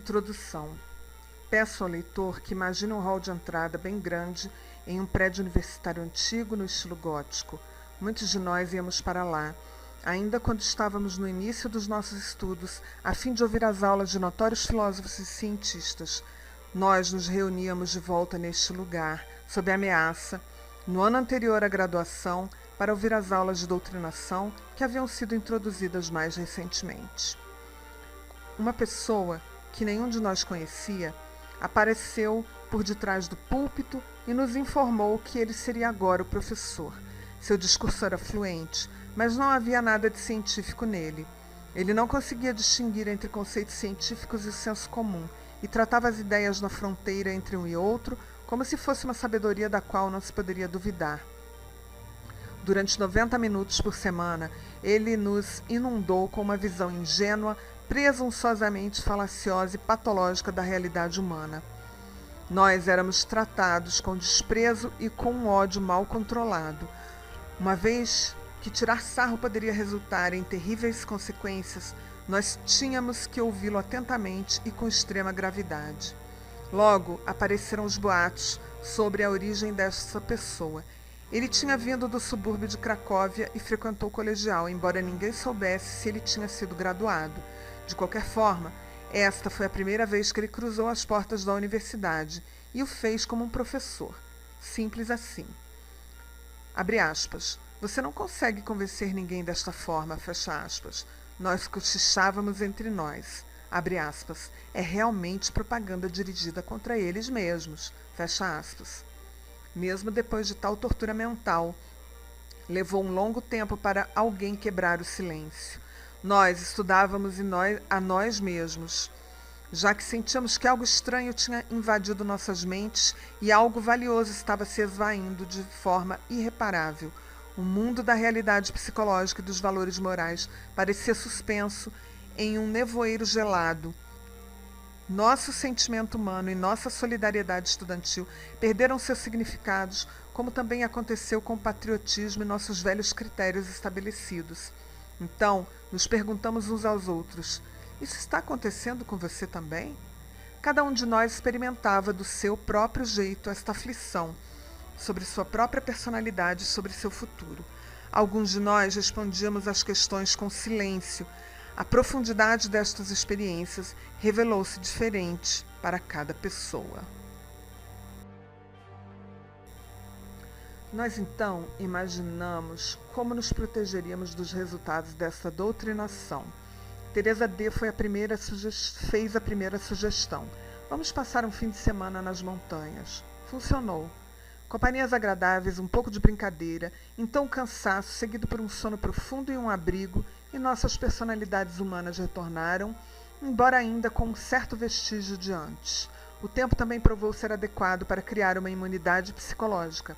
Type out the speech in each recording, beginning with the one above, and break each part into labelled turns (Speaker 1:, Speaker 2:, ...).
Speaker 1: Introdução. Peço ao leitor que imagine um hall de entrada bem grande em um prédio universitário antigo no estilo gótico. Muitos de nós íamos para lá, ainda quando estávamos no início dos nossos estudos, a fim de ouvir as aulas de notórios filósofos e cientistas. Nós nos reuníamos de volta neste lugar, sob a ameaça, no ano anterior à graduação, para ouvir as aulas de doutrinação que haviam sido introduzidas mais recentemente. Uma pessoa que nenhum de nós conhecia apareceu por detrás do púlpito e nos informou que ele seria agora o professor. Seu discurso era fluente, mas não havia nada de científico nele. Ele não conseguia distinguir entre conceitos científicos e o senso comum, e tratava as ideias na fronteira entre um e outro como se fosse uma sabedoria da qual não se poderia duvidar. Durante 90 minutos por semana, ele nos inundou com uma visão ingênua, presunçosamente falaciosa e patológica da realidade humana. Nós éramos tratados com desprezo e com um ódio mal controlado, uma vez que tirar sarro poderia resultar em terríveis consequências. Nós tínhamos que ouvi-lo atentamente e com extrema gravidade. Logo apareceram os boatos sobre a origem dessa pessoa. Ele tinha vindo do subúrbio de Cracóvia e frequentou o colegial, embora ninguém soubesse se ele tinha sido graduado. De qualquer forma, esta foi a primeira vez que ele cruzou as portas da universidade e o fez como um professor. Simples assim. Abre aspas. Você não consegue convencer ninguém desta forma, fecha aspas. Nós cochichávamos entre nós. Abre aspas. É realmente propaganda dirigida contra eles mesmos, fecha aspas. Mesmo depois de tal tortura mental, levou um longo tempo para alguém quebrar o silêncio. Nós estudávamos a nós mesmos, já que sentíamos que algo estranho tinha invadido nossas mentes e algo valioso estava se esvaindo de forma irreparável. O mundo da realidade psicológica e dos valores morais parecia suspenso em um nevoeiro gelado. Nosso sentimento humano e nossa solidariedade estudantil perderam seus significados, como também aconteceu com o patriotismo e nossos velhos critérios estabelecidos. Então, nos perguntamos uns aos outros, isso está acontecendo com você também? Cada um de nós experimentava do seu próprio jeito esta aflição, sobre sua própria personalidade e sobre seu futuro. Alguns de nós respondíamos às questões com silêncio. A profundidade destas experiências revelou-se diferente para cada pessoa. Nós então imaginamos como nos protegeríamos dos resultados dessa doutrinação. Teresa D. fez a primeira sugestão. Vamos passar um fim de semana nas montanhas. Funcionou. Companhias agradáveis, um pouco de brincadeira, então cansaço, seguido por um sono profundo e um abrigo, e nossas personalidades humanas retornaram, embora ainda com um certo vestígio de antes. O tempo também provou ser adequado para criar uma imunidade psicológica,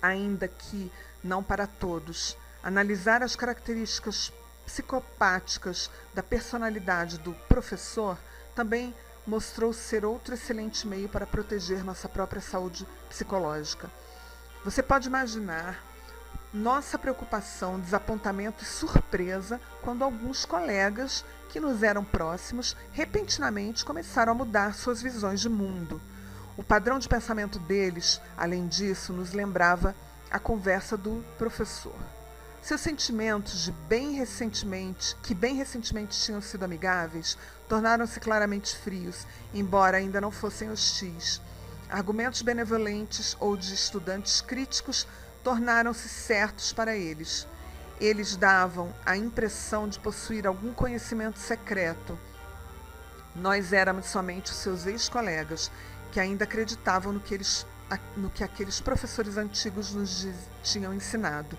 Speaker 1: ainda que não para todos. Analisar as características psicopáticas da personalidade do professor também mostrou ser outro excelente meio para proteger nossa própria saúde psicológica. Você pode imaginar nossa preocupação, desapontamento e surpresa quando alguns colegas que nos eram próximos repentinamente começaram a mudar suas visões de mundo. O padrão de pensamento deles, além disso, nos lembrava a conversa do professor. Seus sentimentos que bem recentemente tinham sido amigáveis, tornaram-se claramente frios, embora ainda não fossem hostis. Argumentos benevolentes ou de estudantes críticos tornaram-se certos para eles. Eles davam a impressão de possuir algum conhecimento secreto. Nós éramos somente os seus ex-colegas, que ainda acreditavam no que aqueles professores antigos nos tinham ensinado.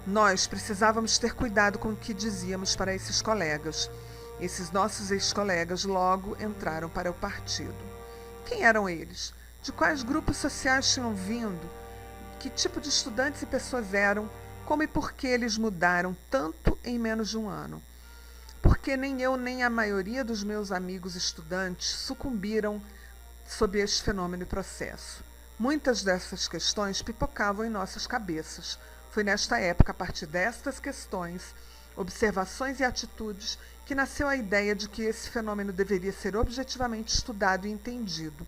Speaker 1: Nós precisávamos ter cuidado com o que dizíamos para esses colegas. Esses nossos ex-colegas logo entraram para o partido. Quem eram eles? De quais grupos sociais tinham vindo? Que tipo de estudantes e pessoas eram? Como e por que eles mudaram tanto em menos de um ano? Porque nem eu nem a maioria dos meus amigos estudantes sucumbiram sob este fenômeno e processo. Muitas dessas questões pipocavam em nossas cabeças. Foi nesta época, a partir destas questões, observações e atitudes, que nasceu a ideia de que esse fenômeno deveria ser objetivamente estudado e entendido.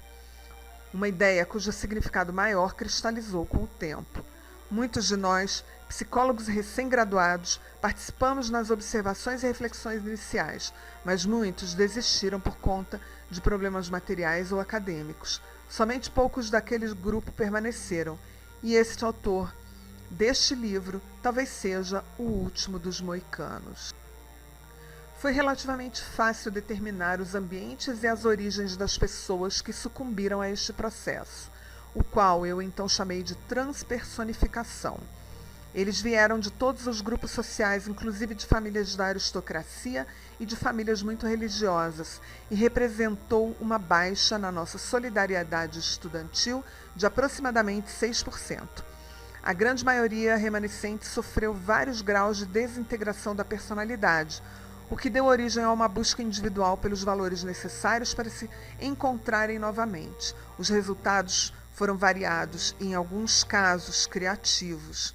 Speaker 1: Uma ideia cujo significado maior cristalizou com o tempo. Muitos de nós, psicólogos recém-graduados, participamos nas observações e reflexões iniciais, mas muitos desistiram por conta de problemas materiais ou acadêmicos. Somente poucos daquele grupo permaneceram, e este autor deste livro talvez seja o último dos moicanos. Foi relativamente fácil determinar os ambientes e as origens das pessoas que sucumbiram a este processo, o qual eu então chamei de transpersonificação. Eles vieram de todos os grupos sociais, inclusive de famílias da aristocracia e de famílias muito religiosas, e representou uma baixa na nossa solidariedade estudantil de aproximadamente 6%. A grande maioria remanescente sofreu vários graus de desintegração da personalidade, o que deu origem a uma busca individual pelos valores necessários para se encontrarem novamente. Os resultados foram variados e, em alguns casos, criativos.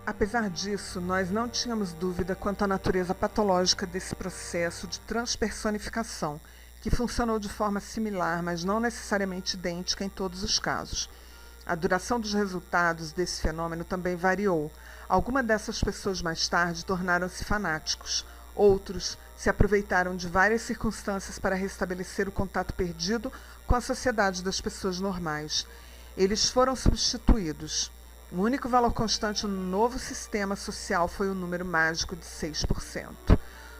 Speaker 1: Apesar disso, nós não tínhamos dúvida quanto à natureza patológica desse processo de transpersonificação, que funcionou de forma similar, mas não necessariamente idêntica em todos os casos. A duração dos resultados desse fenômeno também variou. Algumas dessas pessoas mais tarde tornaram-se fanáticos. Outros se aproveitaram de várias circunstâncias para restabelecer o contato perdido com a sociedade das pessoas normais. Eles foram substituídos. O único valor constante no novo sistema social foi o número mágico de 6%.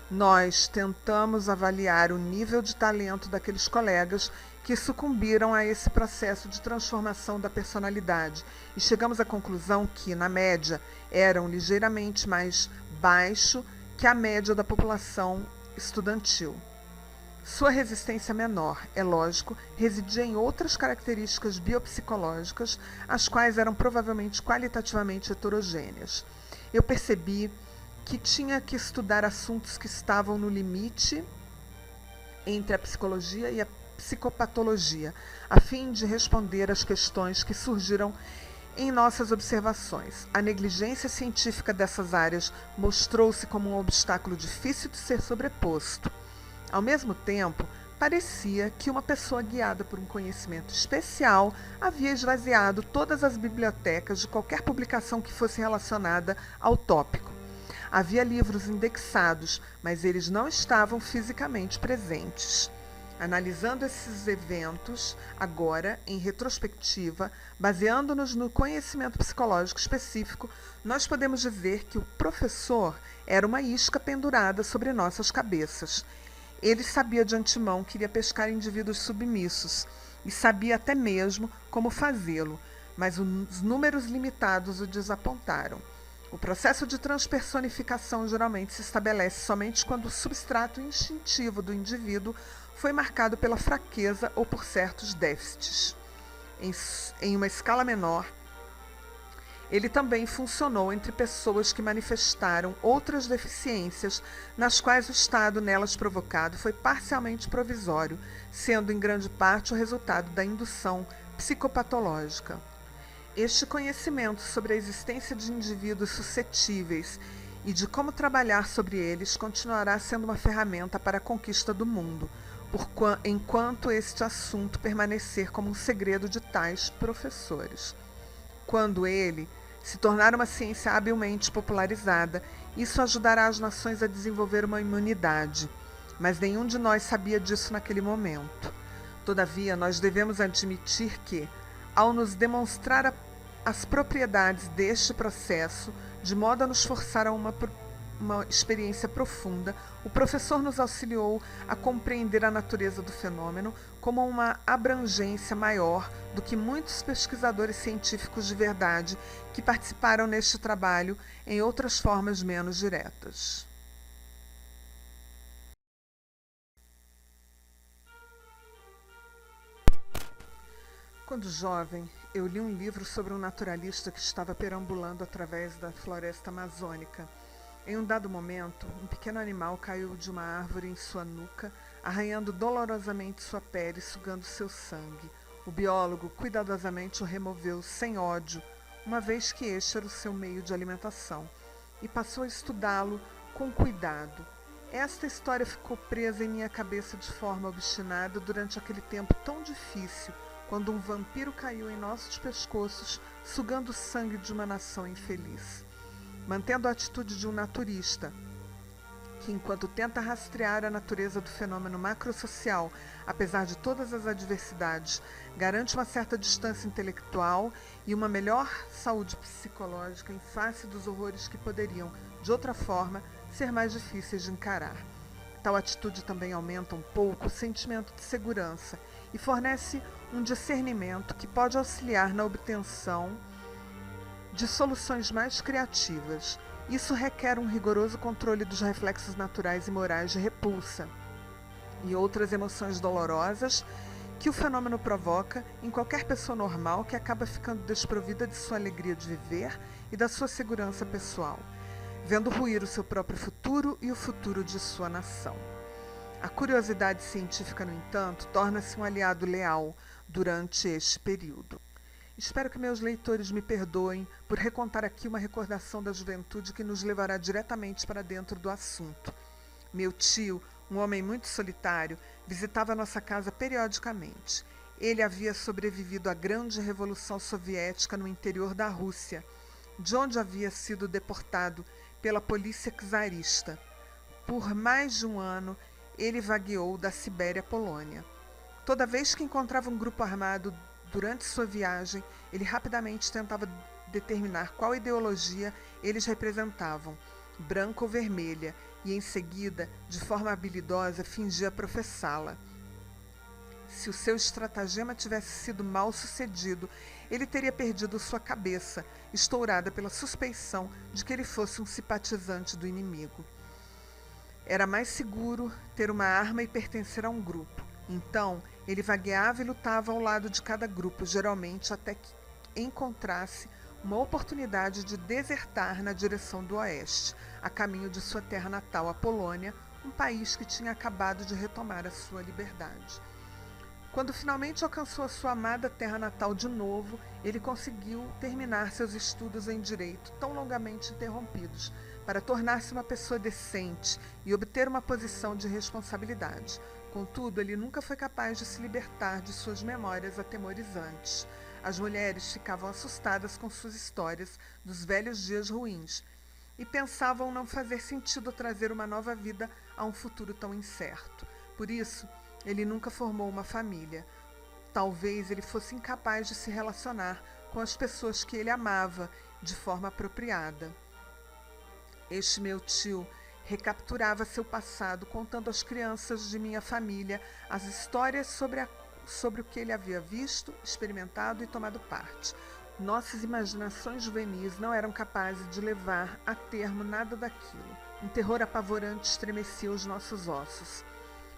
Speaker 1: Nós tentamos avaliar o nível de talento daqueles colegas que sucumbiram a esse processo de transformação da personalidade e chegamos à conclusão que, na média, eram ligeiramente mais baixo que a média da população estudantil. Sua resistência menor, é lógico, residia em outras características biopsicológicas, as quais eram provavelmente qualitativamente heterogêneas. Eu percebi que tinha que estudar assuntos que estavam no limite entre a psicologia e a psicopatologia, a fim de responder às questões que surgiram em nossas observações. A negligência científica dessas áreas mostrou-se como um obstáculo difícil de ser sobreposto. Ao mesmo tempo, parecia que uma pessoa guiada por um conhecimento especial havia esvaziado todas as bibliotecas de qualquer publicação que fosse relacionada ao tópico. Havia livros indexados, mas eles não estavam fisicamente presentes. Analisando esses eventos, agora, em retrospectiva, baseando-nos no conhecimento psicológico específico, nós podemos dizer que o professor era uma isca pendurada sobre nossas cabeças. Ele sabia de antemão que iria pescar indivíduos submissos e sabia até mesmo como fazê-lo, mas os números limitados o desapontaram. O processo de transpersonificação geralmente se estabelece somente quando o substrato instintivo do indivíduo foi marcado pela fraqueza ou por certos déficits. Em uma escala menor, ele também funcionou entre pessoas que manifestaram outras deficiências, nas quais o estado nelas provocado foi parcialmente provisório, sendo em grande parte o resultado da indução psicopatológica. Este conhecimento sobre a existência de indivíduos suscetíveis e de como trabalhar sobre eles continuará sendo uma ferramenta para a conquista do mundo, enquanto este assunto permanecer como um segredo de tais professores. Quando ele se tornar uma ciência habilmente popularizada, isso ajudará as nações a desenvolver uma imunidade, mas nenhum de nós sabia disso naquele momento. Todavia, nós devemos admitir que, ao nos demonstrar as propriedades deste processo, de modo a nos forçar a uma experiência profunda, o professor nos auxiliou a compreender a natureza do fenômeno como uma abrangência maior do que muitos pesquisadores científicos de verdade que participaram neste trabalho em outras formas menos diretas. Quando jovem, eu li um livro sobre um naturalista que estava perambulando através da floresta amazônica. Em um dado momento, um pequeno animal caiu de uma árvore em sua nuca, arranhando dolorosamente sua pele e sugando seu sangue. O biólogo cuidadosamente o removeu sem ódio, uma vez que este era o seu meio de alimentação, e passou a estudá-lo com cuidado. Esta história ficou presa em minha cabeça de forma obstinada durante aquele tempo tão difícil, quando um vampiro caiu em nossos pescoços, sugando o sangue de uma nação infeliz. Mantendo a atitude de um naturista, que enquanto tenta rastrear a natureza do fenômeno macrosocial, apesar de todas as adversidades, garante uma certa distância intelectual e uma melhor saúde psicológica em face dos horrores que poderiam, de outra forma, ser mais difíceis de encarar. Tal atitude também aumenta um pouco o sentimento de segurança e fornece um discernimento que pode auxiliar na obtenção de soluções mais criativas. Isso requer um rigoroso controle dos reflexos naturais e morais de repulsa e outras emoções dolorosas que o fenômeno provoca em qualquer pessoa normal que acaba ficando desprovida de sua alegria de viver e da sua segurança pessoal, vendo ruir o seu próprio futuro e o futuro de sua nação. A curiosidade científica, no entanto, torna-se um aliado leal durante este período. Espero que meus leitores me perdoem por recontar aqui uma recordação da juventude que nos levará diretamente para dentro do assunto. Meu tio, um homem muito solitário, visitava nossa casa periodicamente. Ele havia sobrevivido à grande revolução soviética no interior da Rússia, de onde havia sido deportado pela polícia czarista. Por mais de um ano, ele vagueou da Sibéria à Polônia. Toda vez que encontrava um grupo armado durante sua viagem, ele rapidamente tentava determinar qual ideologia eles representavam, branca ou vermelha, e em seguida, de forma habilidosa, fingia professá-la. Se o seu estratagema tivesse sido mal sucedido, ele teria perdido sua cabeça, estourada pela suspeição de que ele fosse um simpatizante do inimigo. Era mais seguro ter uma arma e pertencer a um grupo. Então, ele vagueava e lutava ao lado de cada grupo, geralmente até que encontrasse uma oportunidade de desertar na direção do oeste, a caminho de sua terra natal, a Polônia, um país que tinha acabado de retomar a sua liberdade. Quando finalmente alcançou a sua amada terra natal de novo, ele conseguiu terminar seus estudos em direito, tão longamente interrompidos, para tornar-se uma pessoa decente e obter uma posição de responsabilidade. Contudo, ele nunca foi capaz de se libertar de suas memórias atemorizantes. As mulheres ficavam assustadas com suas histórias dos velhos dias ruins e pensavam não fazer sentido trazer uma nova vida a um futuro tão incerto. Por isso, ele nunca formou uma família. Talvez ele fosse incapaz de se relacionar com as pessoas que ele amava de forma apropriada. Este meu tio recapturava seu passado, contando às crianças de minha família as histórias sobre o que ele havia visto, experimentado e tomado parte. Nossas imaginações juvenis não eram capazes de levar a termo nada daquilo. Um terror apavorante estremecia os nossos ossos.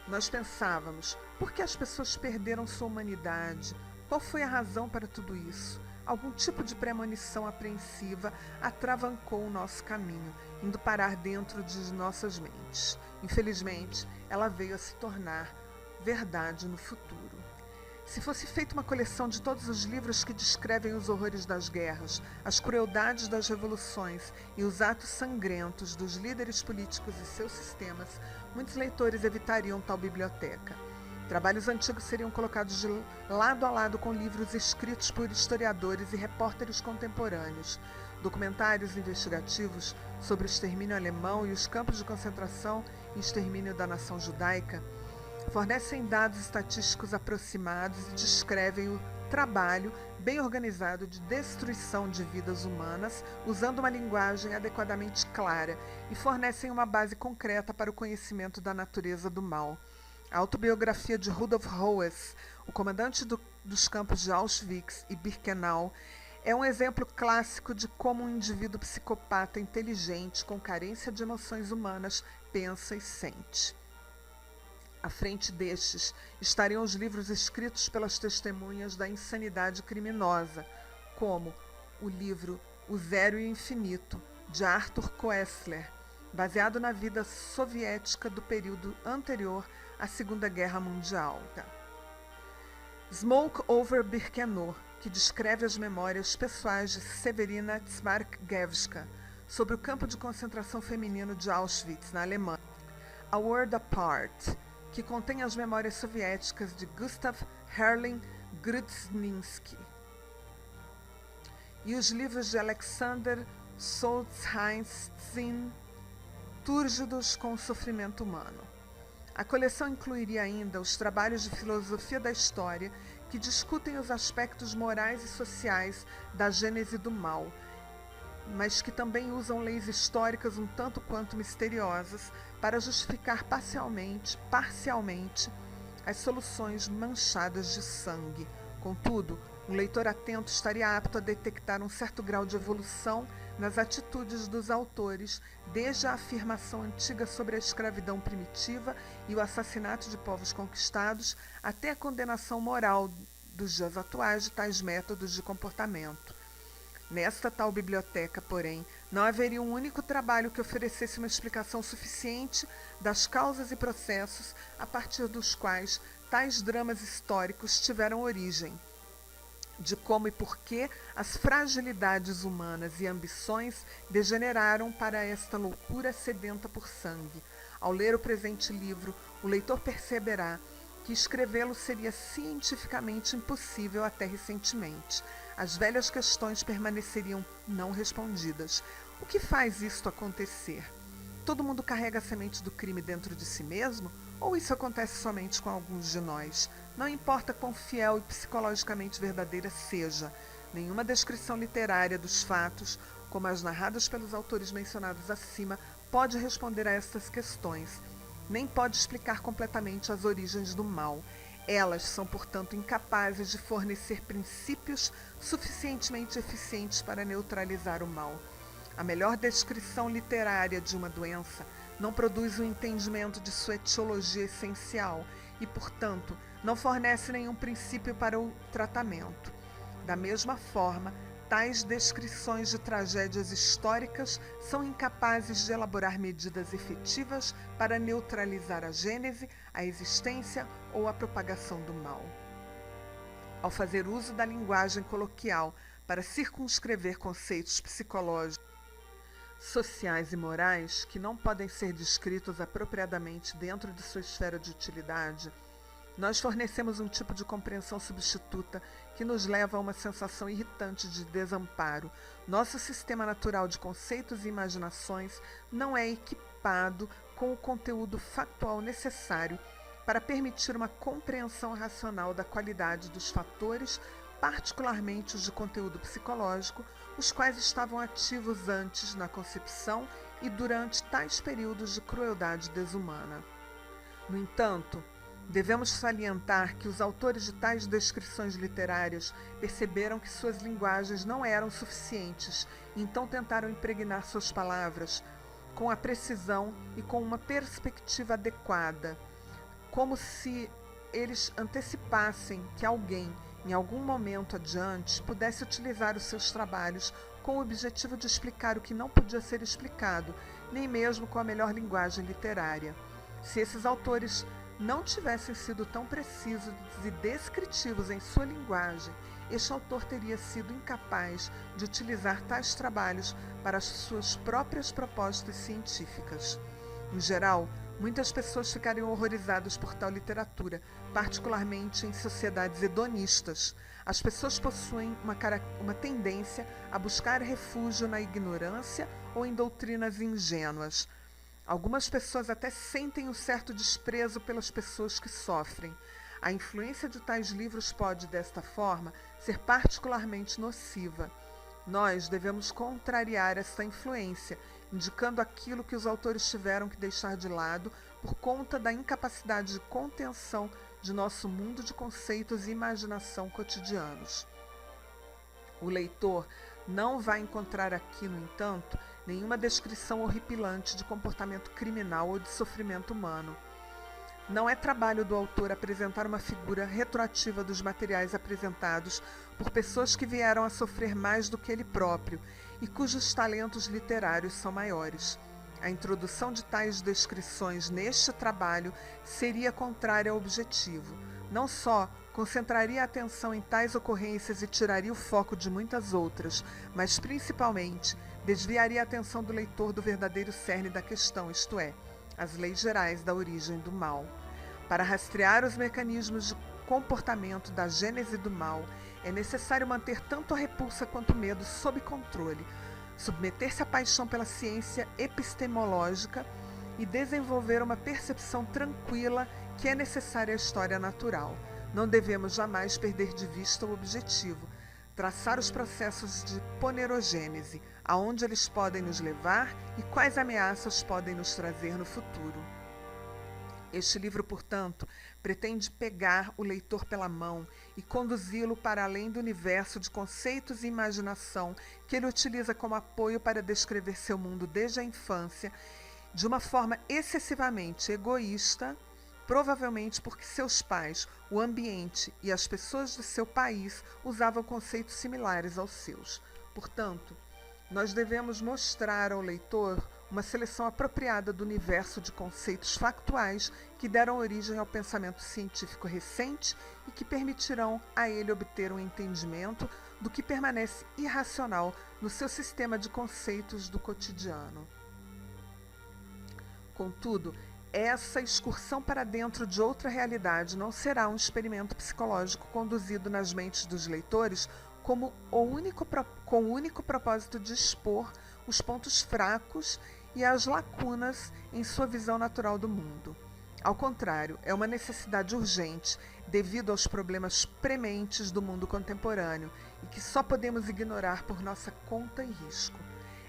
Speaker 1: Nós pensávamos, por que as pessoas perderam sua humanidade? Qual foi a razão para tudo isso? Algum tipo de premonição apreensiva atravancou o nosso caminho, indo parar dentro de nossas mentes. Infelizmente, ela veio a se tornar verdade no futuro. Se fosse feita uma coleção de todos os livros que descrevem os horrores das guerras, as crueldades das revoluções e os atos sangrentos dos líderes políticos e seus sistemas, muitos leitores evitariam tal biblioteca. Trabalhos antigos seriam colocados de lado a lado com livros escritos por historiadores e repórteres contemporâneos. Documentários investigativos sobre o extermínio alemão e os campos de concentração e extermínio da nação judaica fornecem dados estatísticos aproximados e descrevem o trabalho bem organizado de destruição de vidas humanas, usando uma linguagem adequadamente clara, e fornecem uma base concreta para o conhecimento da natureza do mal. A autobiografia de Rudolf Höss, o comandante dos campos de Auschwitz e Birkenau, é um exemplo clássico de como um indivíduo psicopata inteligente, com carência de emoções humanas, pensa e sente. À frente destes estariam os livros escritos pelas testemunhas da insanidade criminosa, como o livro O Zero e o Infinito, de Arthur Koestler, baseado na vida soviética do período anterior à Segunda Guerra Mundial. Smoke over Birkenau, que descreve as memórias pessoais de Severina Tsmargievska sobre o campo de concentração feminino de Auschwitz, na Alemanha. A World Apart, que contém as memórias soviéticas de Gustav Herling Grudzinski, e os livros de Alexander Solzhenitsyn, Túrgidos com o Sofrimento Humano. A coleção incluiria ainda os trabalhos de filosofia da história que discutem os aspectos morais e sociais da gênese do mal, mas que também usam leis históricas um tanto quanto misteriosas para justificar parcialmente as soluções manchadas de sangue. Contudo, um leitor atento estaria apto a detectar um certo grau de evolução nas atitudes dos autores, desde a afirmação antiga sobre a escravidão primitiva e o assassinato de povos conquistados, até a condenação moral dos dias atuais de tais métodos de comportamento. Nesta tal biblioteca, porém, não haveria um único trabalho que oferecesse uma explicação suficiente das causas e processos a partir dos quais tais dramas históricos tiveram origem, de como e por que as fragilidades humanas e ambições degeneraram para esta loucura sedenta por sangue. Ao ler o presente livro, o leitor perceberá que escrevê-lo seria cientificamente impossível até recentemente. As velhas questões permaneceriam não respondidas. O que faz isto acontecer? Todo mundo carrega a semente do crime dentro de si mesmo? Ou isso acontece somente com alguns de nós? Não importa quão fiel e psicologicamente verdadeira seja, nenhuma descrição literária dos fatos, como as narradas pelos autores mencionados acima, pode responder a estas questões, nem pode explicar completamente as origens do mal. Elas são, portanto, incapazes de fornecer princípios suficientemente eficientes para neutralizar o mal. A melhor descrição literária de uma doença não produz o entendimento de sua etiologia essencial e, portanto, não fornece nenhum princípio para o tratamento. Da mesma forma, tais descrições de tragédias históricas são incapazes de elaborar medidas efetivas para neutralizar a gênese, a existência ou a propagação do mal. Ao fazer uso da linguagem coloquial para circunscrever conceitos psicológicos, sociais e morais que não podem ser descritos apropriadamente dentro de sua esfera de utilidade, nós fornecemos um tipo de compreensão substituta que nos leva a uma sensação irritante de desamparo. Nosso sistema natural de conceitos e imaginações não é equipado com o conteúdo factual necessário para permitir uma compreensão racional da qualidade dos fatores, particularmente os de conteúdo psicológico, os quais estavam ativos antes na concepção e durante tais períodos de crueldade desumana. No entanto, devemos salientar que os autores de tais descrições literárias perceberam que suas linguagens não eram suficientes e então tentaram impregnar suas palavras com a precisão e com uma perspectiva adequada, como se eles antecipassem que alguém, em algum momento adiante, pudesse utilizar os seus trabalhos com o objetivo de explicar o que não podia ser explicado, nem mesmo com a melhor linguagem literária. Se esses autores não tivessem sido tão precisos e descritivos em sua linguagem, este autor teria sido incapaz de utilizar tais trabalhos para as suas próprias propostas científicas. Em geral, muitas pessoas ficariam horrorizadas por tal literatura, particularmente em sociedades hedonistas. As pessoas possuem uma tendência a buscar refúgio na ignorância ou em doutrinas ingênuas. Algumas pessoas até sentem um certo desprezo pelas pessoas que sofrem. A influência de tais livros pode, desta forma, ser particularmente nociva. Nós devemos contrariar essa influência, indicando aquilo que os autores tiveram que deixar de lado por conta da incapacidade de contenção de nosso mundo de conceitos e imaginação cotidianos. O leitor não vai encontrar aqui, no entanto, nenhuma descrição horripilante de comportamento criminal ou de sofrimento humano. Não é trabalho do autor apresentar uma figura retroativa dos materiais apresentados por pessoas que vieram a sofrer mais do que ele próprio e cujos talentos literários são maiores. A introdução de tais descrições neste trabalho seria contrária ao objetivo. Não só concentraria a atenção em tais ocorrências e tiraria o foco de muitas outras, mas principalmente desviaria a atenção do leitor do verdadeiro cerne da questão, isto é, as leis gerais da origem do mal. Para rastrear os mecanismos de comportamento da gênese do mal, é necessário manter tanto a repulsa quanto o medo sob controle, submeter-se à paixão pela ciência epistemológica e desenvolver uma percepção tranquila que é necessária à história natural. Não devemos jamais perder de vista o objetivo, traçar os processos de ponerogênese, aonde eles podem nos levar e quais ameaças podem nos trazer no futuro. Este livro, portanto, pretende pegar o leitor pela mão e conduzi-lo para além do universo de conceitos e imaginação que ele utiliza como apoio para descrever seu mundo desde a infância, de uma forma excessivamente egoísta, provavelmente porque seus pais, o ambiente e as pessoas de seu país usavam conceitos similares aos seus. Portanto, nós devemos mostrar ao leitor uma seleção apropriada do universo de conceitos factuais que deram origem ao pensamento científico recente e que permitirão a ele obter um entendimento do que permanece irracional no seu sistema de conceitos do cotidiano. Contudo, essa excursão para dentro de outra realidade não será um experimento psicológico conduzido nas mentes dos leitores com o único propósito de expor os pontos fracos e as lacunas em sua visão natural do mundo. Ao contrário, é uma necessidade urgente devido aos problemas prementes do mundo contemporâneo e que só podemos ignorar por nossa conta e risco.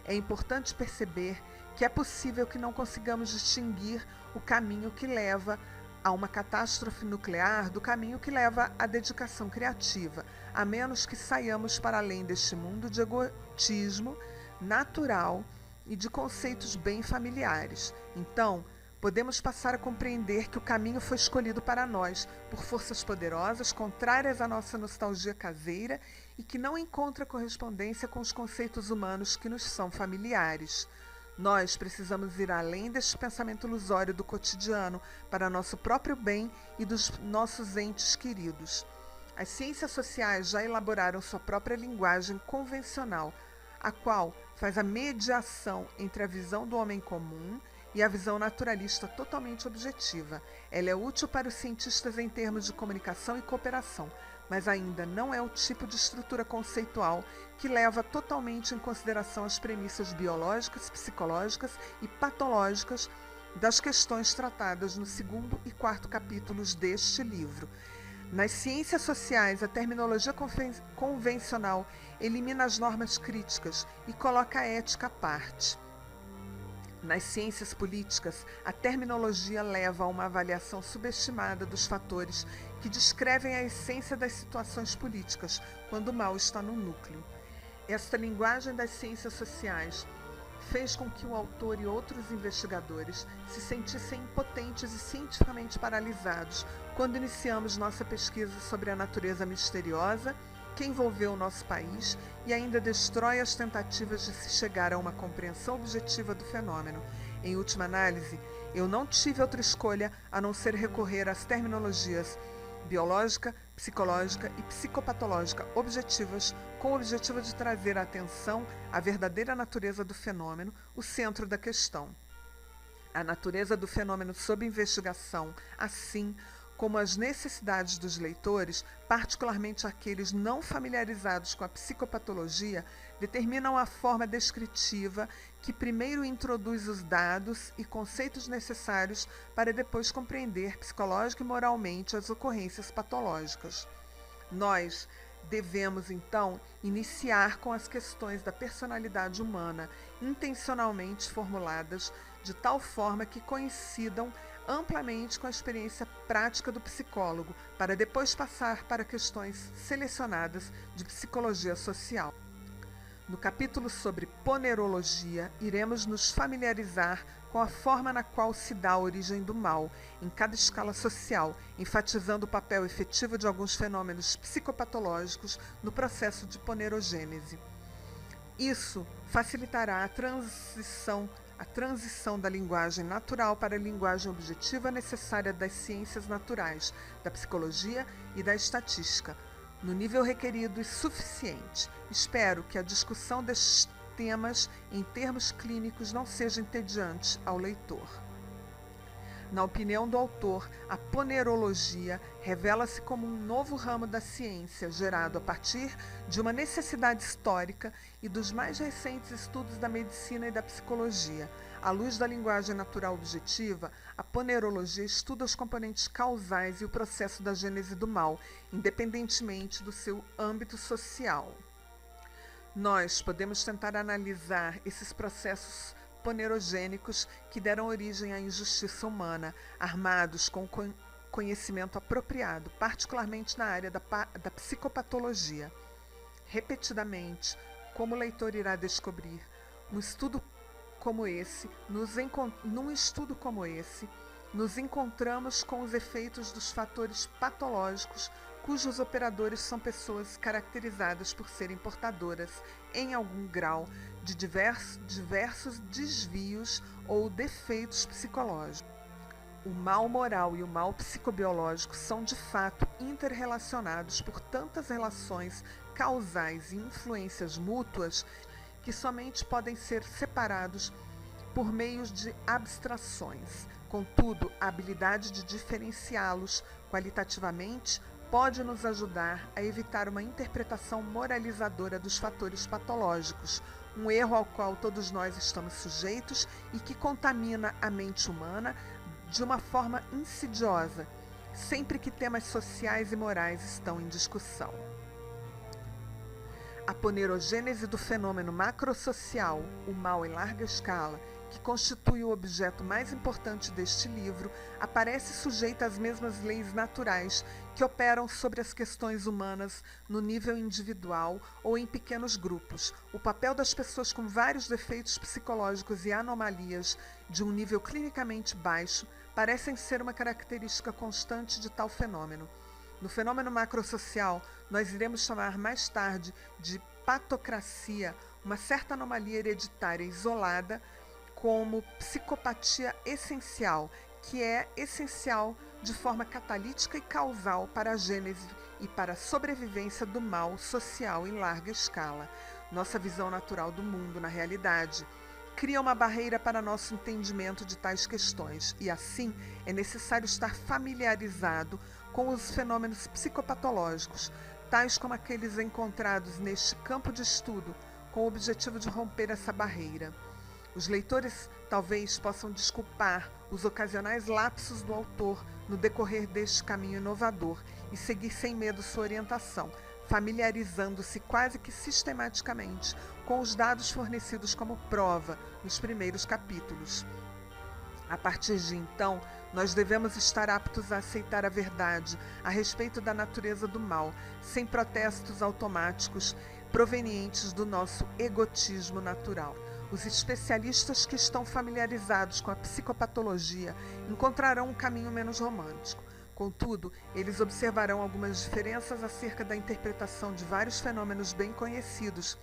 Speaker 1: É importante perceber que é possível que não consigamos distinguir o caminho que leva a uma catástrofe nuclear do caminho que leva à dedicação criativa, a menos que saiamos para além deste mundo de egotismo natural e de conceitos bem familiares. Então, podemos passar a compreender que o caminho foi escolhido para nós por forças poderosas, contrárias à nossa nostalgia caseira e que não encontra correspondência com os conceitos humanos que nos são familiares. Nós precisamos ir além deste pensamento ilusório do cotidiano para nosso próprio bem e dos nossos entes queridos. As ciências sociais já elaboraram sua própria linguagem convencional, a qual faz a mediação entre a visão do homem comum e a visão naturalista totalmente objetiva. Ela é útil para os cientistas em termos de comunicação e cooperação, mas ainda não é o tipo de estrutura conceitual que leva totalmente em consideração as premissas biológicas, psicológicas e patológicas das questões tratadas no 2º e 4º capítulos deste livro. Nas ciências sociais, a terminologia convencional elimina as normas críticas e coloca a ética à parte. Nas ciências políticas, a terminologia leva a uma avaliação subestimada dos fatores que descrevem a essência das situações políticas, quando o mal está no núcleo. Esta linguagem das ciências sociais fez com que o autor e outros investigadores se sentissem impotentes e cientificamente paralisados quando iniciamos nossa pesquisa sobre a natureza misteriosa que envolveu o nosso país e ainda destrói as tentativas de se chegar a uma compreensão objetiva do fenômeno. Em última análise, eu não tive outra escolha a não ser recorrer às terminologias biológica, psicológica e psicopatológica objetivas, com o objetivo de trazer à atenção a verdadeira natureza do fenômeno, o centro da questão. A natureza do fenômeno sob investigação, assim como as necessidades dos leitores, particularmente aqueles não familiarizados com a psicopatologia, determinam a forma descritiva que primeiro introduz os dados e conceitos necessários para depois compreender psicológica e moralmente as ocorrências patológicas. Nós devemos, então, iniciar com as questões da personalidade humana, intencionalmente formuladas de tal forma que coincidam amplamente com a experiência prática do psicólogo, para depois passar para questões selecionadas de psicologia social. No capítulo sobre ponerologia, iremos nos familiarizar com a forma na qual se dá a origem do mal em cada escala social, enfatizando o papel efetivo de alguns fenômenos psicopatológicos no processo de ponerogênese. Isso facilitará a transição da linguagem natural para a linguagem objetiva necessária das ciências naturais, da psicologia e da estatística, no nível requerido e suficiente. Espero que a discussão destes temas em termos clínicos não seja entediante ao leitor. Na opinião do autor, a ponerologia revela-se como um novo ramo da ciência, gerado a partir de uma necessidade histórica e dos mais recentes estudos da medicina e da psicologia. À luz da linguagem natural objetiva, a ponerologia estuda os componentes causais e o processo da gênese do mal, independentemente do seu âmbito social. Nós podemos tentar analisar esses processos ponerogênicos que deram origem à injustiça humana, armados com conhecimento apropriado, particularmente na área da psicopatologia. Repetidamente, como o leitor irá descobrir, num estudo como esse, nos encontramos com os efeitos dos fatores patológicos cujos operadores são pessoas caracterizadas por serem portadoras, em algum grau, de diversos desvios ou defeitos psicológicos. O mal moral e o mal psicobiológico são de fato interrelacionados por tantas relações causais e influências mútuas que somente podem ser separados por meios de abstrações. Contudo, a habilidade de diferenciá-los qualitativamente pode nos ajudar a evitar uma interpretação moralizadora dos fatores patológicos, um erro ao qual todos nós estamos sujeitos e que contamina a mente humana de uma forma insidiosa, sempre que temas sociais e morais estão em discussão. A ponerogênese do fenômeno macrosocial, o mal em larga escala, que constitui o objeto mais importante deste livro, aparece sujeita às mesmas leis naturais que operam sobre as questões humanas no nível individual ou em pequenos grupos. O papel das pessoas com vários defeitos psicológicos e anomalias de um nível clinicamente baixo parecem ser uma característica constante de tal fenômeno. No fenômeno macrosocial, nós iremos chamar mais tarde de patocracia uma certa anomalia hereditária isolada como psicopatia essencial, que é essencial de forma catalítica e causal para a gênese e para a sobrevivência do mal social em larga escala. Nossa visão natural do mundo, na realidade, cria uma barreira para nosso entendimento de tais questões, e assim é necessário estar familiarizado com os fenômenos psicopatológicos, tais como aqueles encontrados neste campo de estudo, com o objetivo de romper essa barreira. Os leitores talvez possam desculpar os ocasionais lapsos do autor no decorrer deste caminho inovador e seguir sem medo sua orientação, familiarizando-se quase que sistematicamente com os dados fornecidos como prova nos primeiros capítulos. A partir de então, nós devemos estar aptos a aceitar a verdade a respeito da natureza do mal, sem protestos automáticos provenientes do nosso egotismo natural. Os especialistas que estão familiarizados com a psicopatologia encontrarão um caminho menos romântico. Contudo, eles observarão algumas diferenças acerca da interpretação de vários fenômenos bem conhecidos,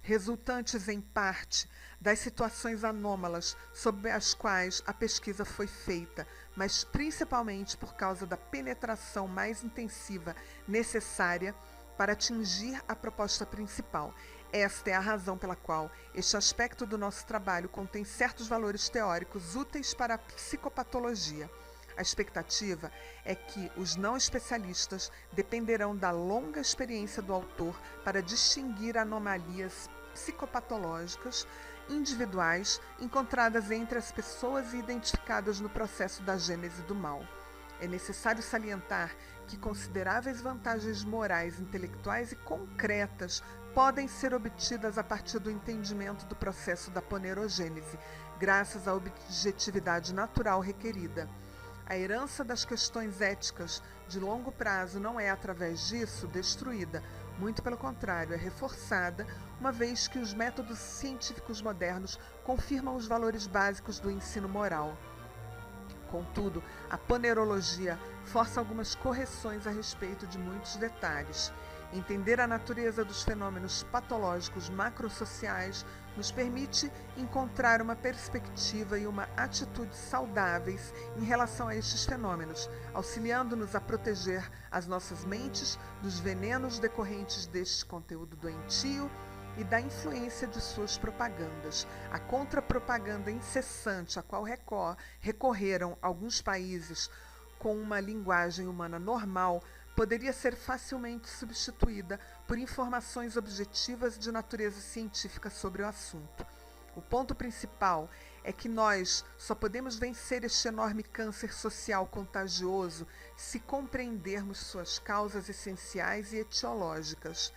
Speaker 1: resultantes em parte das situações anômalas sobre as quais a pesquisa foi feita, mas principalmente por causa da penetração mais intensiva necessária para atingir a proposta principal. Esta é a razão pela qual este aspecto do nosso trabalho contém certos valores teóricos úteis para a psicopatologia. A expectativa é que os não especialistas dependerão da longa experiência do autor para distinguir anomalias psicopatológicas individuais encontradas entre as pessoas e identificadas no processo da gênese do mal. É necessário salientar que consideráveis vantagens morais, intelectuais e concretas podem ser obtidas a partir do entendimento do processo da ponerogênese, graças à objetividade natural requerida. A herança das questões éticas de longo prazo não é, através disso, destruída. Muito pelo contrário, é reforçada, uma vez que os métodos científicos modernos confirmam os valores básicos do ensino moral. Contudo, a ponerologia força algumas correções a respeito de muitos detalhes. Entender a natureza dos fenômenos patológicos macrosociais nos permite encontrar uma perspectiva e uma atitude saudáveis em relação a estes fenômenos, auxiliando-nos a proteger as nossas mentes dos venenos decorrentes deste conteúdo doentio e da influência de suas propagandas. A contrapropaganda incessante a qual recorreram alguns países com uma linguagem humana normal poderia ser facilmente substituída por informações objetivas de natureza científica sobre o assunto. O ponto principal é que nós só podemos vencer este enorme câncer social contagioso se compreendermos suas causas essenciais e etiológicas.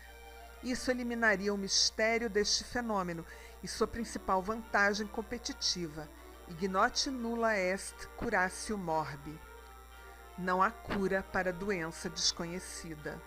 Speaker 1: Isso eliminaria o mistério deste fenômeno e sua principal vantagem competitiva. Ignoti nulla est curatio morbi. Não há cura para doença desconhecida.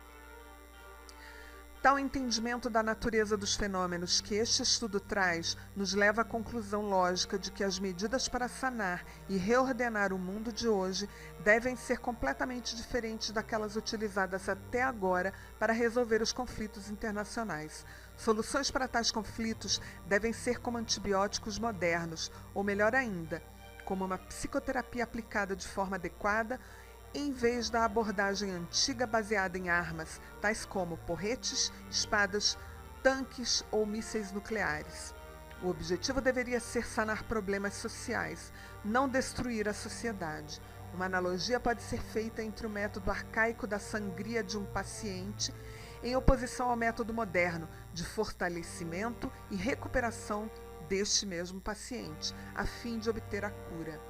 Speaker 1: Tal entendimento da natureza dos fenômenos que este estudo traz nos leva à conclusão lógica de que as medidas para sanar e reordenar o mundo de hoje devem ser completamente diferentes daquelas utilizadas até agora para resolver os conflitos internacionais. Soluções para tais conflitos devem ser como antibióticos modernos, ou melhor ainda, como uma psicoterapia aplicada de forma adequada, em vez da abordagem antiga baseada em armas, tais como porretes, espadas, tanques ou mísseis nucleares. O objetivo deveria ser sanar problemas sociais, não destruir a sociedade. Uma analogia pode ser feita entre o método arcaico da sangria de um paciente em oposição ao método moderno de fortalecimento e recuperação deste mesmo paciente, a fim de obter a cura.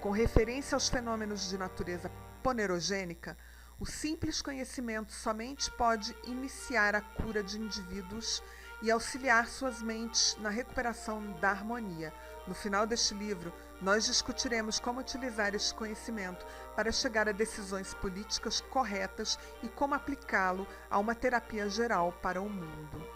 Speaker 1: Com referência aos fenômenos de natureza ponerogênica, o simples conhecimento somente pode iniciar a cura de indivíduos e auxiliar suas mentes na recuperação da harmonia. No final deste livro, nós discutiremos como utilizar este conhecimento para chegar a decisões políticas corretas e como aplicá-lo a uma terapia geral para o mundo.